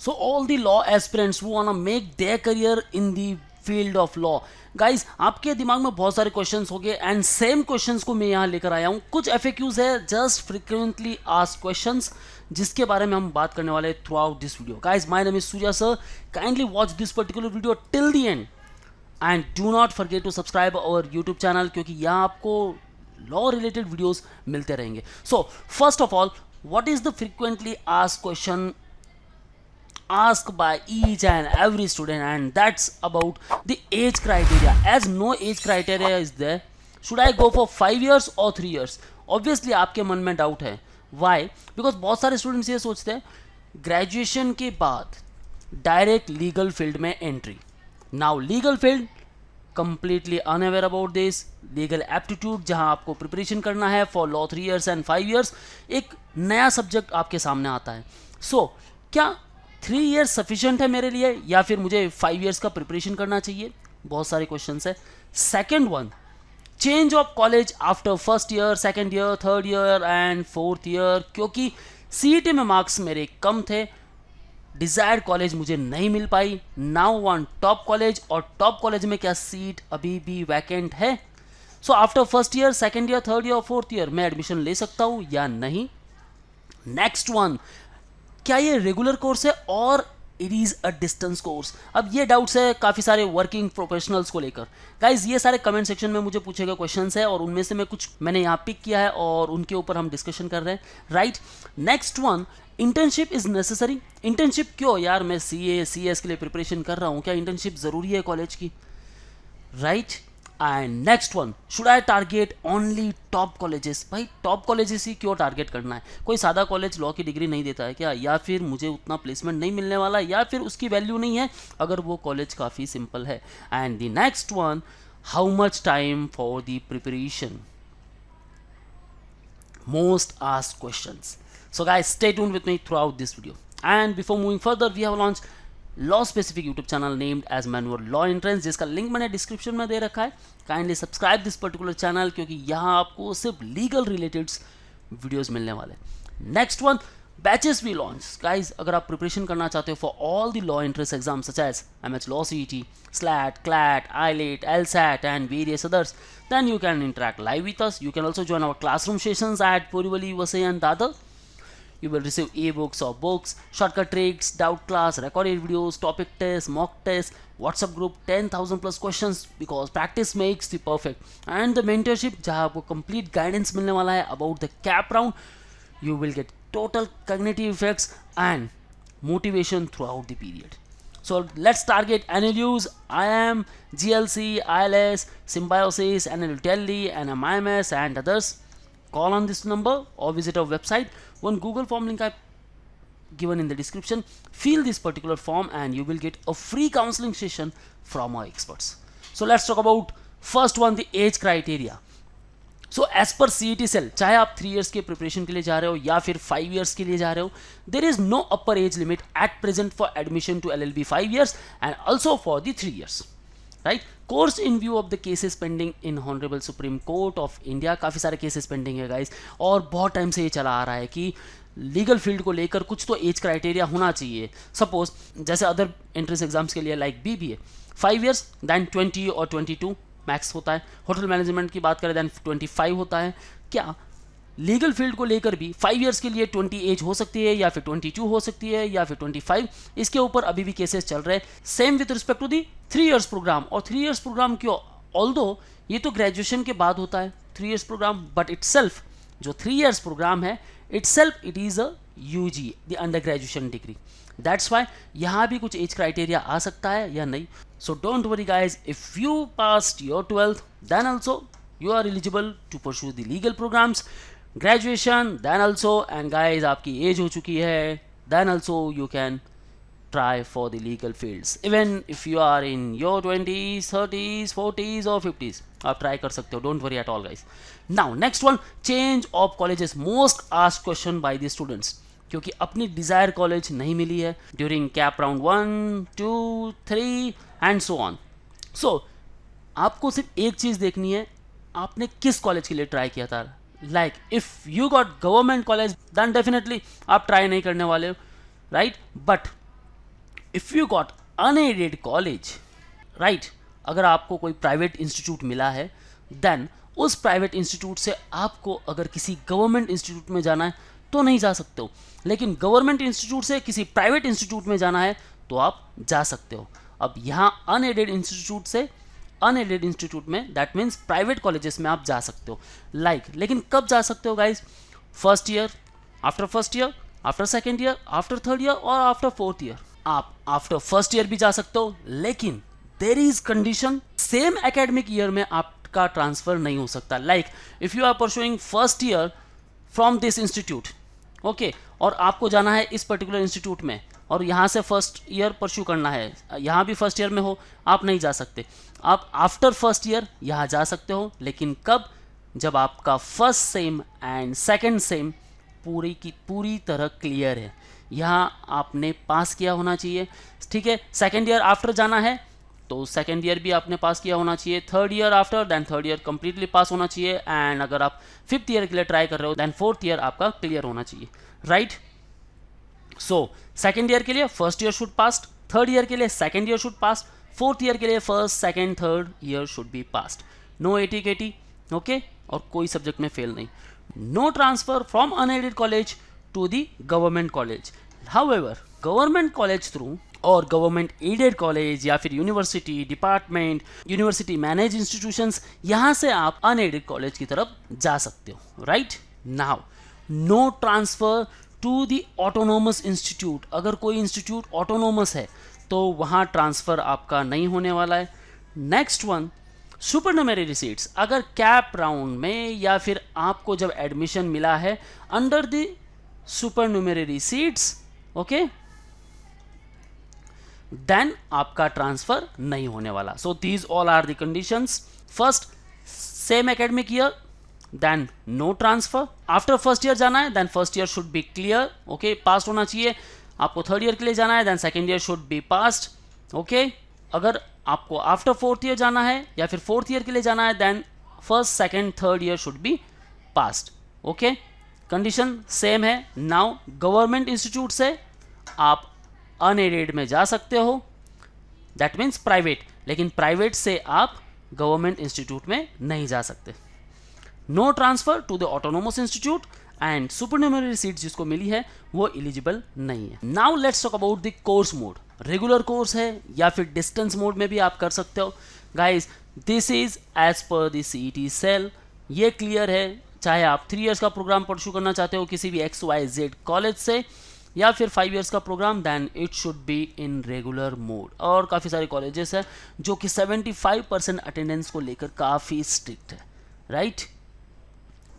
So all the law aspirants who wanna make their career in the field of law, guys आपके दिमाग में बहुत सारे questions हो गए एंड सेम क्वेश्चंस को मैं यहाँ लेकर आया हूँ. कुछ FAQs है, जस्ट फ्रिक्वेंटली आस्क्ड क्वेश्चंस, जिसके बारे में हम बात करने वाले throughout this video. Guys my name is Surya sir, kindly watch this particular video till the end and do not forget to subscribe our YouTube channel, क्योंकि यहाँ आपको लॉ रिलेटेड वीडियोस मिलते रहेंगे. So first of all, what is the frequently asked question asked by each and every student, and that's about the age criteria. As no age criteria is there, should I go for 5 years or 3 years? Obviously आपके मन में doubt है. Why? Because बहुत सारे students ये सोचते हैं graduation के बाद डायरेक्ट लीगल फील्ड में entry. Now legal field completely unaware about this. Legal aptitude जहां आपको प्रिपरेशन करना है for law 3 years and 5 years, एक नया सब्जेक्ट आपके सामने आता है. सो क्या 3 years सफिशिएंट है मेरे लिए, या फिर मुझे 5 years का प्रिपरेशन करना चाहिए? बहुत सारे क्वेश्चंस है. Second one, change of college after first year, second year, third year and fourth year, क्योंकि CET में मार्क्स मेरे कम थे, डिजायर्ड कॉलेज मुझे नहीं मिल पाई. नाउ वन टॉप कॉलेज, और टॉप कॉलेज में क्या सीट अभी भी वैकेंट है? So after first year, second year, third year, fourth year मैं एडमिशन ले सकता हूं या नहीं? नेक्स्ट वन, क्या ये रेगुलर कोर्स है और it is a distance course? अब ये डाउट्स है काफ़ी सारे वर्किंग प्रोफेशनल्स को लेकर. गाइज ये सारे कमेंट सेक्शन में मुझे पूछे गए क्वेश्चंस है, और उनमें से मैं कुछ मैंने यहाँ पिक किया है और उनके ऊपर हम डिस्कशन कर रहे हैं. Right. Next one, internship is necessary. Internship क्यों यार, मैं CA CS के लिए प्रिपरेशन कर रहा हूँ, क्या इंटर्नशिप ज़रूरी है कॉलेज की? Right. And next one, should I target only top colleges? भाई टॉप कॉलेजेस ही क्यों टारगेट करना है? कोई सादा कॉलेज लॉ की डिग्री नहीं देता है क्या? या फिर मुझे उतना प्लेसमेंट नहीं मिलने वाला, या फिर उसकी वैल्यू नहीं है अगर वो कॉलेज काफ़ी सिंपल है? And the next one, how much time for the preparation? Most asked questions. So guys, stay tuned with me throughout this video. And before moving further, we have launched law specific YouTube channel named as manual law entrance, जिसका link मैंने description में दे रखा है. Kindly subscribe this particular channel, क्योंकि यहाँ आपको सिर्फ लीगल रिलेटेड वीडियोस मिलने वाले. Next one, batches we launch. Guys अगर आप प्रिपरेशन करना चाहते हो for all the law entrance exam such as MH Law CET, SLAT, CLAT, IELTS, LSAT and various others, then you can interact live with us. You can also join our classroom sessions at Borivali, Vasai and Dadar. You will receive ebooks or books, shortcut tricks, doubt class, recorded videos, topic tests, mock tests, WhatsApp group, 10,000 plus questions, because practice makes the perfect. And the mentorship जहाँ आपको complete guidance मिलने वाला है about the CAP round. You will get total cognitive effects and motivation throughout the period. So let's target NLUs, IIM, GLC, ILS, Symbiosis, NL Delhi, NMIMS and others. Call on this number or visit our website. One Google form link I've given in the description. Fill this particular form and you will get a free counseling session from our experts. So let's talk about first one, the age criteria. So as per CET cell, चाहे आप 3 years के preparation के लिए जा रहे हो या फिर 5 years के लिए जा रहे हो, there is no upper age limit at present for admission to LLB 5 years and also for the 3 years. Right. Course in view of the cases pending in honourable supreme court of India. काफ़ी सारे cases pending है guys, और बहुत time से ये चला आ रहा है कि लीगल फील्ड को लेकर कुछ तो एज क्राइटेरिया होना चाहिए. सपोज जैसे अदर एंट्रेंस एग्जाम्स के लिए लाइक BBA 5 years, दैन 20 और 22 मैक्स होता है. होटल मैनेजमेंट की बात करें दैन 25 होता है. क्या लीगल फील्ड को लेकर भी 5 years के लिए 20 एज हो सकती है, या फिर 22 हो सकती है, या फिर 25? इसके ऊपर अभी भी केसेस चल रहे हैं. Same with respect to the 3 years program. और 3 years प्रोग्राम क्यों? ऑल्दो ये तो ग्रेजुएशन के बाद होता है 3 years प्रोग्राम, बट इटसेल्फ जो 3 years प्रोग्राम है itself it is a UG, the under graduation degree. That's why यहाँ भी कुछ एज क्राइटेरिया आ सकता है या नहीं. So don't worry guys, if you passed your 12th then also you are eligible to pursue the legal programs. Graduation then also, and guys आपकी age हो चुकी है then also you can try for the legal fields. Even if you are in your 20s, 30s, 40s or 50s, आप try कर सकते हो. Don't worry at all guys. Now next one, change of colleges. Most asked question by the students, क्योंकि अपनी desire college नहीं मिली है during CAP round 1, 2, 3 and so on. So आपको सिर्फ एक चीज़ देखनी है, आपने किस कॉलेज के लिए ट्राई किया था. Like if you got government college then definitely आप ट्राई नहीं करने वाले हो, right. But if you got unaided college, right, अगर आपको कोई प्राइवेट इंस्टीट्यूट मिला है, देन उस प्राइवेट इंस्टीट्यूट से आपको अगर किसी गवर्नमेंट इंस्टीट्यूट में जाना है तो नहीं जा सकते हो, लेकिन गवर्नमेंट इंस्टीट्यूट से किसी प्राइवेट इंस्टीट्यूट में जाना है तो आप जा सकते हो। अब यहाँ अनएडेड इंस्टीट्यूट से अनएडेड इंस्टीट्यूट में, दैट मीन्स प्राइवेट कॉलेजेस में आप जा सकते हो, लेकिन कब जा सकते हो guys? First year, after first year, after second year, after third year और आफ्टर फोर्थ ईयर। आप आफ्टर फर्स्ट ईयर भी जा सकते हो, लेकिन there is condition, same academic year में आपका ट्रांसफर नहीं हो सकता। Like if you are pursuing first year from this institute, okay, और आपको जाना है इस पर्टिकुलर इंस्टीट्यूट में और यहाँ से फर्स्ट ईयर परस्यू करना है, यहाँ भी फर्स्ट ईयर में हो, आप नहीं जा सकते। आप आफ्टर फर्स्ट ईयर यहाँ जा सकते हो, लेकिन कब? जब आपका first sem and second same पूरी की पूरी तरह क्लियर है, यहाँ आपने पास किया होना चाहिए, ठीक है। सेकंड ईयर आफ्टर जाना है तो सेकंड ईयर भी आपने पास किया होना चाहिए, third year after, then third year completely pass होना चाहिए, एंड अगर आप फिफ्थ ईयर के लिए ट्राई कर रहे हो देन फोर्थ ईयर आपका क्लियर होना चाहिए, राइट। सो सेकंड ईयर के लिए first year should passed, third year के लिए second year should passed, fourth year के लिए first second third year should be passed, no एटी केटी, ओके, और कोई सब्जेक्ट में फेल नहीं। No transfer from unaided college to the government college. However government college through और गवर्नमेंट एडेड कॉलेज या फिर university, department, university manage institutions, यहाँ से आप अनएडेड कॉलेज की तरफ जा सकते हो, right. Now no transfer to the autonomous institute. अगर कोई इंस्टीट्यूट ऑटोनोमस है तो वहाँ ट्रांसफ़र आपका नहीं होने वाला है। Next one, supernumerary seats. अगर कैप राउंड में या फिर आपको जब एडमिशन मिला है under the supernumerary seats, okay, then आपका ट्रांसफर नहीं होने वाला। So these all are the conditions. First, same academic year, then no transfer. After first year जाना है then first year should be clear, okay, pass होना चाहिए। आपको third year के लिए जाना है then second year should be passed, okay. अगर आपको आफ्टर फोर्थ ईयर जाना है या फिर फोर्थ ईयर के लिए जाना है then first second third year should be passed, okay. Condition same है। नाउ गवर्नमेंट इंस्टीट्यूट से आप अनएडेड में जा सकते हो, दैट मीन्स प्राइवेट, लेकिन प्राइवेट से आप गवर्नमेंट इंस्टीट्यूट में नहीं जा सकते। No transfer to the autonomous institute and supernumerary seat जिसको मिली है वो एलिजिबल नहीं है। Now let's talk about the course mode. Regular course है या फिर डिस्टेंस मोड में भी आप कर सकते हो। Guys this is as per the CET cell, ये क्लियर है। चाहे आप 3 इयर्स का प्रोग्राम परस्यू करना चाहते हो किसी भी XYZ कॉलेज से या फिर 5 इयर्स का program, then it should be in regular mode. और काफ़ी सारे कॉलेजेस हैं जो कि 75% अटेंडेंस को लेकर काफ़ी स्ट्रिक्ट है, right.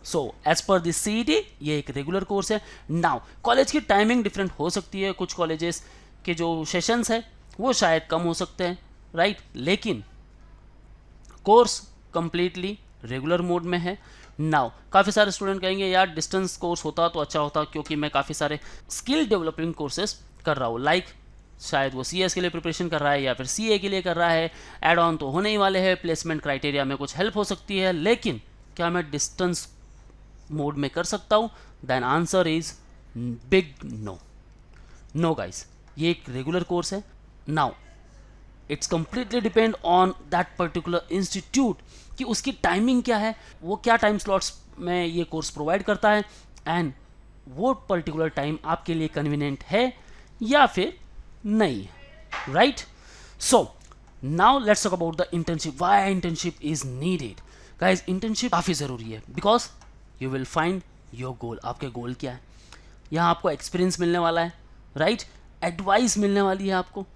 So as per this CET ये एक रेगुलर कोर्स है। नाउ कॉलेज की टाइमिंग डिफरेंट हो सकती है, कुछ कॉलेजेस के जो सेशंस है वो शायद कम हो सकते हैं, राइट, लेकिन कोर्स कंप्लीटली रेगुलर मोड में है। नाउ काफ़ी सारे स्टूडेंट कहेंगे यार डिस्टेंस कोर्स होता तो अच्छा होता, क्योंकि मैं काफ़ी सारे स्किल डेवलपिंग कोर्सेज कर रहा हूँ। लाइक शायद वो CS के लिए प्रिपरेशन कर रहा है या फिर CA के लिए कर रहा है, एड ऑन तो होने ही वाले हैं, प्लेसमेंट क्राइटेरिया में कुछ हेल्प हो सकती है, लेकिन क्या मैं डिस्टेंस मोड में कर सकता हूँ? Then answer is big no. No guys, ये एक रेगुलर कोर्स है। Now it's completely depend on that particular institute कि उसकी टाइमिंग क्या है, वो क्या टाइम स्लॉट्स में ये कोर्स प्रोवाइड करता है, एंड वो पर्टिकुलर टाइम आपके लिए कन्वीनियंट है या फिर नहीं है, right. So now let's talk about the internship. Why internship is needed? Guys internship काफ़ी ज़रूरी है because you will find your goal. आपके गोल क्या है? यहाँ आपको एक्सपीरियंस मिलने वाला है, राइट, एडवाइस मिलने वाली है, आपको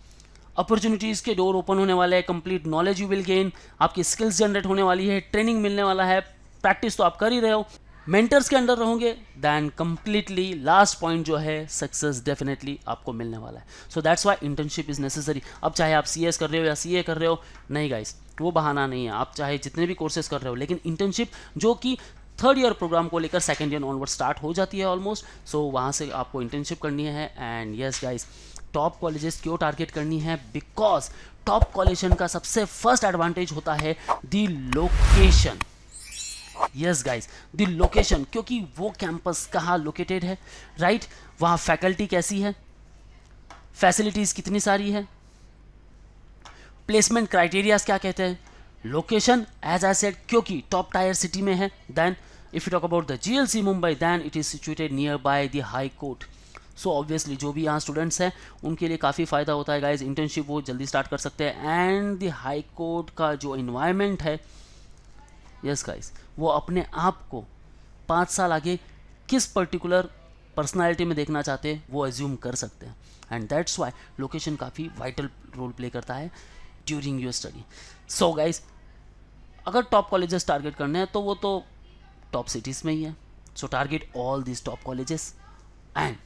अपॉर्चुनिटीज़ के डोर ओपन होने वाले हैं, complete knowledge you will gain, आपकी स्किल्स जनरेट होने वाली है, ट्रेनिंग मिलने वाला है, प्रैक्टिस तो आप कर ही रहे हो, मेंटर्स के अंडर रहोगे, देन कंप्लीटली लास्ट पॉइंट जो है सक्सेस डेफिनेटली आपको मिलने वाला है। सो that's why internship is necessary. अब चाहे आप CS कर रहे हो या CA कर रहे हो, नहीं गाइस वो बहाना नहीं है। आप चाहे जितने भी कोर्सेज कर रहे हो, लेकिन इंटर्नशिप जो कि थर्ड ईयर प्रोग्राम को लेकर सेकेंड ईयर ऑनवर्ड स्टार्ट हो जाती है ऑलमोस्ट, सो वहाँ से आपको इंटर्नशिप करनी है। And yes guys, top colleges क्यों टारगेट करनी है? बिकॉज टॉप कॉलेज का सबसे फर्स्ट एडवांटेज होता है the location. Yes guys, the location, क्योंकि वो कैंपस कहाँ लोकेटेड है, राइट, वहाँ फैकल्टी कैसी है, फैसिलिटीज़ कितनी सारी है, प्लेसमेंट क्राइटेरियाज क्या कहते हैं, लोकेशन एज आई सेड क्योंकि टॉप टायर सिटी में है, then if you talk about the GLC Mumbai then it is situated near by the high court. So obviously जो भी यहाँ स्टूडेंट्स हैं उनके लिए काफ़ी फ़ायदा होता है गाइज, इंटर्नशिप वो जल्दी स्टार्ट कर सकते हैं, एंड द हाई कोर्ट का जो इन्वायरमेंट है, यस गाइज, वो अपने आप को 5 साल आगे किस पर्टिकुलर पर्सनालिटी में देखना चाहते हैं वो एज्यूम कर सकते हैं, एंड दैट्स वाई लोकेशन काफ़ी वाइटल रोल प्ले करता है during your study. So guys अगर टॉप कॉलेजेस टारगेट करने हैं तो वो तो टॉप सिटीज़ में ही है, so target all this top colleges. And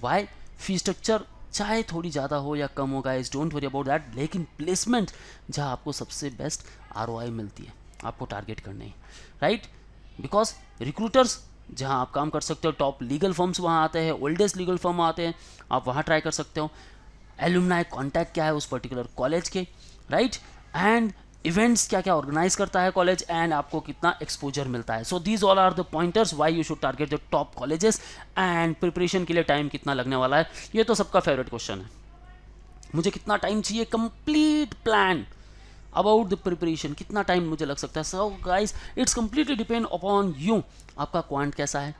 why fee structure चाहे थोड़ी ज़्यादा हो या कम हो guys, don't worry about that, लेकिन प्लेसमेंट जहाँ आपको सबसे बेस्ट आरओआई मिलती है आपको टारगेट करने ही, राइट, बिकॉज रिक्रूटर्स जहाँ आप काम कर सकते हो, टॉप लीगल फर्म्स वहाँ आते हैं, ओल्डेस्ट लीगल फर्म आते हैं, आप वहाँ ट्राई कर सकते हो, एलुमनाई कॉन्टैक्ट क्या है उस पर्टिकुलर कॉलेज के, राइट, एंड इवेंट्स क्या क्या ऑर्गेनाइज करता है कॉलेज, एंड आपको कितना एक्सपोजर मिलता है। So these all are the pointers why you should target the top colleges, and preparation के लिए टाइम कितना लगने वाला है, ये तो सबका फेवरेट क्वेश्चन है, मुझे कितना टाइम चाहिए, complete plan about the preparation, कितना टाइम मुझे लग सकता है। So guys it's completely depend upon you, आपका क्वांट कैसा है,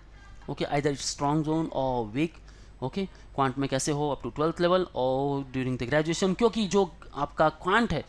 okay, either it's strong zone और वीक, ओके, क्वांट में कैसे हो अप टू 12th लेवल और ड्यूरिंग द ग्रेजुएशन, क्योंकि जो आपका क्वांट है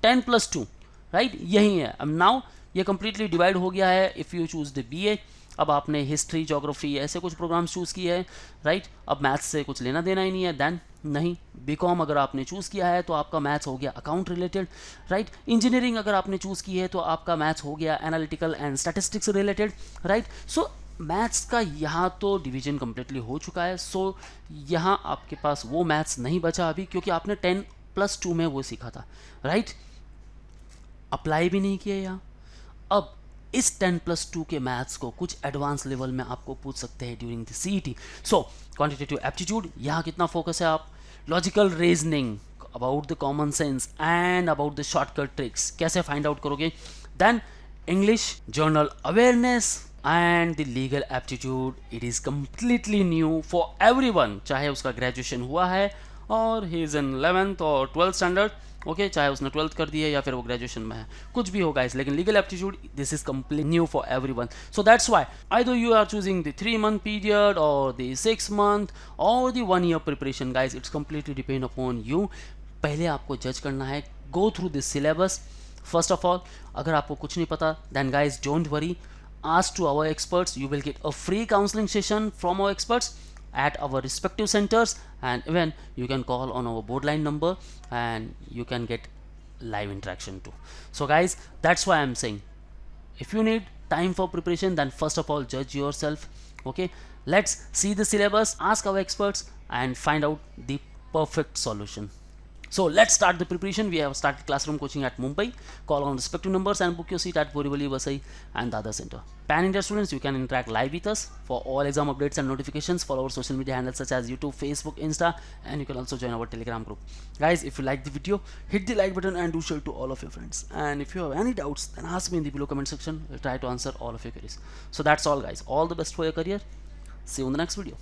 10+2, राइट, यही है। अब नाउ ये कंप्लीटली डिवाइड हो गया है, if you choose the BA, अब आपने हिस्ट्री जोग्राफी ऐसे कुछ प्रोग्राम्स चूज़ किए हैं, राइट, अब मैथ्स से कुछ लेना देना ही नहीं है, देन नहीं, बीकॉम अगर आपने चूज़ किया है तो आपका मैथ्स हो गया अकाउंट रिलेटेड, राइट, इंजीनियरिंग अगर आपने चूज़ की है तो आपका मैथ्स हो गया analytical and statistics related, right. So maths का यहाँ तो डिवीजन कम्प्लीटली हो चुका है, सो यहाँ आपके पास वो मैथ्स नहीं बचा अभी, क्योंकि आपने 10+2 में वो सीखा था, राइट, अप्लाई भी नहीं किया यहाँ। अब इस 10+2 के मैथ्स को कुछ एडवांस लेवल में आपको पूछ सकते हैं during the CET. So quantitative aptitude, यहाँ कितना फोकस है आप, logical reasoning about the common sense and about the shortcut tricks कैसे फाइंड आउट करोगे, then English, general awareness and the legal aptitude, it is completely new for everyone, चाहे उसका graduation हुआ है और ही इज़ इन 11th और 12th standard, okay, चाहे उसने 12th कर दी है या फिर वो ग्रेजुएशन में है, कुछ भी होगा इस, लेकिन legal aptitude this is complete new for everyone. So that's why either you are choosing the 3-month period और द 6-month और the 1-year preparation guys, it's completely depend upon you. पहले आपको जज करना है, go through this syllabus first of all. अगर आपको कुछ नहीं पता then guys don't worry, ask to our experts, you will get a free counseling session from our experts at our respective centers, and even you can call on our board line number and you can get live interaction too. So guys, that's why I'm saying if you need time for preparation, then first of all judge yourself, okay, let's see the syllabus, ask our experts and find out the perfect solution. So let's start the preparation. We have started classroom coaching at Mumbai. Call on respective numbers and book your seat at Borivali, Vasai and Dada Center. Pan India students, you can interact live with us. For all exam updates and notifications, follow our social media handles such as YouTube, Facebook, Insta, and you can also join our Telegram group. Guys, if you like the video, hit the like button and do share to all of your friends. And if you have any doubts, then ask me in the below comment section. We'll try to answer all of your queries. So that's all guys. All the best for your career. See you in the next video.